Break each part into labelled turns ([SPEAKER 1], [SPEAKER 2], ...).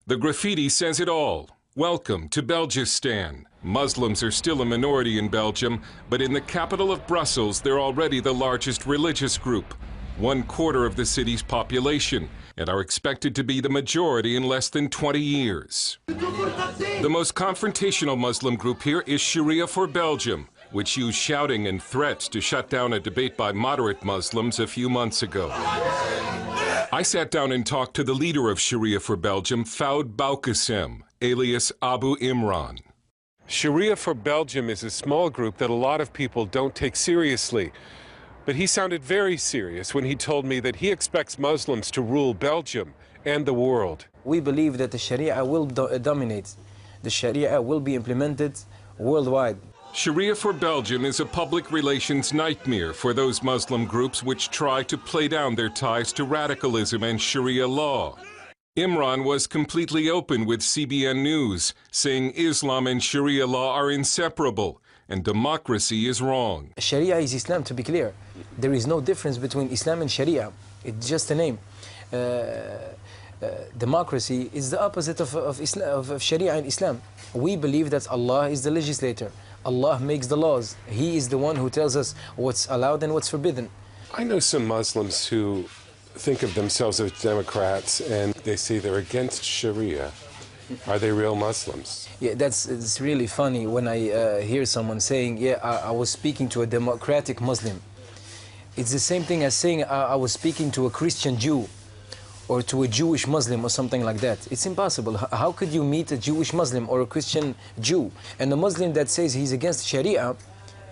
[SPEAKER 1] The graffiti says it all. Welcome to Belgistan. Muslims are still a minority in Belgium, but in the capital of Brussels, they're already the largest religious group, 1/4 of the city's population, and are expected to be the majority in less than 20 years. The most confrontational Muslim group here is sharia4Belgium, which used shouting and threats to shut down a debate by moderate Muslims a few months ago. I sat down and talked to the leader of sharia4Belgium, Foud Boukassem, alias Abu Imran. sharia4Belgium is a small group that a lot of people don't take seriously. But he sounded very serious when he told me that he expects Muslims to rule Belgium and the world.
[SPEAKER 2] We believe that the Sharia will dominate. The Sharia will be implemented worldwide.
[SPEAKER 1] sharia4Belgium is a public relations nightmare for those Muslim groups which try to play down their ties to radicalism and Sharia law. Imran was completely open with CBN News, saying Islam and Sharia law are inseparable and democracy is wrong.
[SPEAKER 2] Sharia is Islam, to be clear. There is no difference between Islam and Sharia. It's just a name. Democracy is the opposite of Sharia and Islam. We believe that Allah is the legislator. Allah makes the laws. He is the one who tells us what's allowed and what's forbidden.
[SPEAKER 1] I know some Muslims who think of themselves as Democrats and they say they're against Sharia. Are they real Muslims?
[SPEAKER 2] Yeah, it's really funny when I hear someone saying, yeah, I was speaking to a democratic Muslim. It's the same thing as saying I was speaking to a Christian Jew or to a Jewish Muslim or something like that. It's impossible. How could you meet a Jewish Muslim or a Christian Jew? And a Muslim that says he's against Sharia,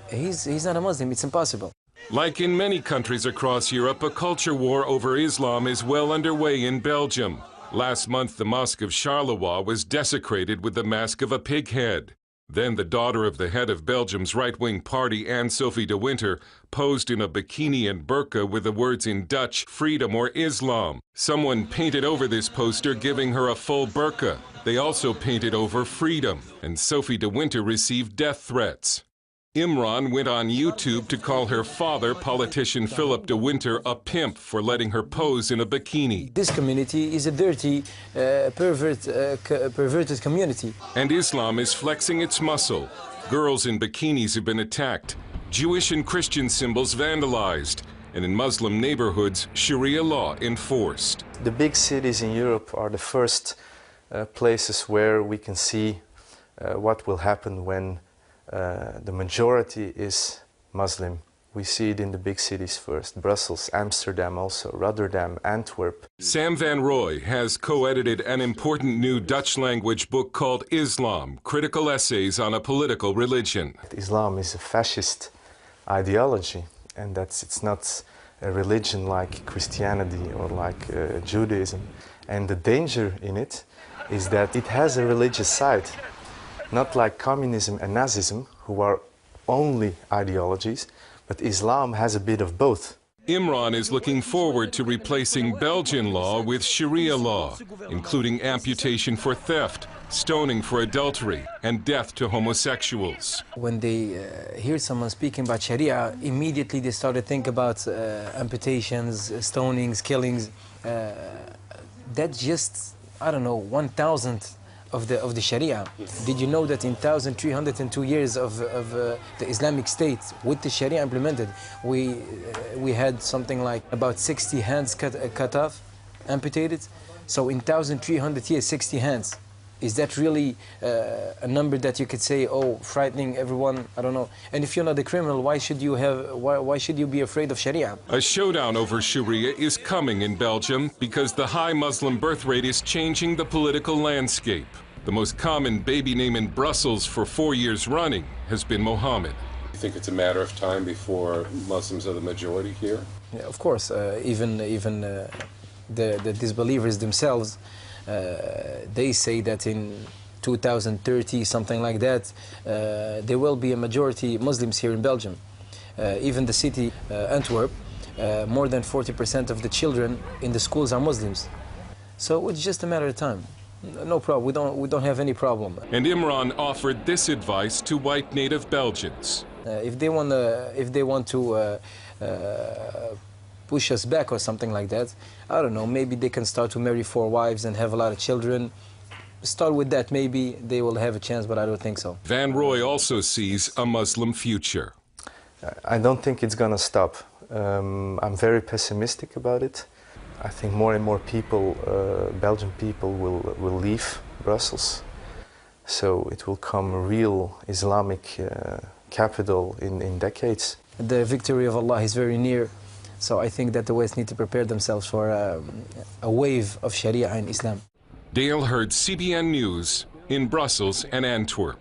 [SPEAKER 2] he's not a Muslim. It's impossible.
[SPEAKER 1] Like in many countries across Europe, a culture war over Islam is well underway in Belgium. Last month, the Mosque of Charleroi was desecrated with the mask of a pig head. Then the daughter of the head of Belgium's right-wing party, Anne-Sophie de Winter, posed in a bikini and burqa with the words in Dutch, freedom or Islam. Someone painted over this poster, giving her a full burqa. They also painted over freedom, and Sophie de Winter received death threats. Imran went on YouTube to call her father, politician Philip de Winter, a pimp for letting her pose in a bikini.
[SPEAKER 2] This community is a dirty, perverted community.
[SPEAKER 1] And Islam is flexing its muscle. Girls in bikinis have been attacked, Jewish and Christian symbols vandalized, and in Muslim neighborhoods, Sharia law enforced.
[SPEAKER 3] The big cities in Europe are the first places where we can see what will happen when the majority is Muslim. We see it in the big cities first, Brussels, Amsterdam also, Rotterdam, Antwerp.
[SPEAKER 1] Sam van Rooij has co-edited an important new Dutch-language book called Islam, Critical Essays on a Political Religion.
[SPEAKER 3] Islam is a fascist ideology, and it's not a religion like Christianity or like Judaism. And the danger in it is that it has a religious side. Not like communism and Nazism, who are only ideologies, but Islam has a bit of both.
[SPEAKER 1] Imran is looking forward to replacing Belgian law with Sharia law, including amputation for theft, stoning for adultery, and death to homosexuals.
[SPEAKER 2] When they hear someone speaking about Sharia, immediately they start to think about amputations, stonings, killings. That's just, I don't know, 1,000th of the Sharia. Did you know that in 1,302 years of the Islamic State, with the Sharia implemented, we had something like about 60 hands cut off, amputated? So in 1,300 years, 60 hands. Is that really a number that you could say, oh, frightening everyone? I don't know. And if you're not a criminal, why should you be afraid of Sharia?
[SPEAKER 1] A showdown over Sharia is coming in Belgium because the high Muslim birth rate is changing the political landscape. The most common baby name in Brussels for 4 years running has been Mohammed. You think it's a matter of time before Muslims are the majority here?
[SPEAKER 2] Yeah, of course. Even the disbelievers themselves, they say that in 2030, something like that, there will be a majority Muslims here in Belgium. Even the city, Antwerp, more than 40% of the children in the schools are Muslims. So it's just a matter of time. No problem. We don't have any problem.
[SPEAKER 1] And Imran offered this advice to white native Belgians.
[SPEAKER 2] If they want to push us back or something like that, I don't know, maybe they can start to marry 4 wives and have a lot of children, start with that. Maybe they will have a chance, but I don't think so.
[SPEAKER 1] Van Roy also sees a Muslim future.
[SPEAKER 3] I don't think it's gonna stop. I'm very pessimistic about it. I think more and more people, Belgian people, will leave Brussels. So it will come a real Islamic capital in decades.
[SPEAKER 2] The victory of Allah is very near. So I think that the West need to prepare themselves for a wave of Sharia in Islam.
[SPEAKER 1] Dale Hurd, CBN News in Brussels and Antwerp.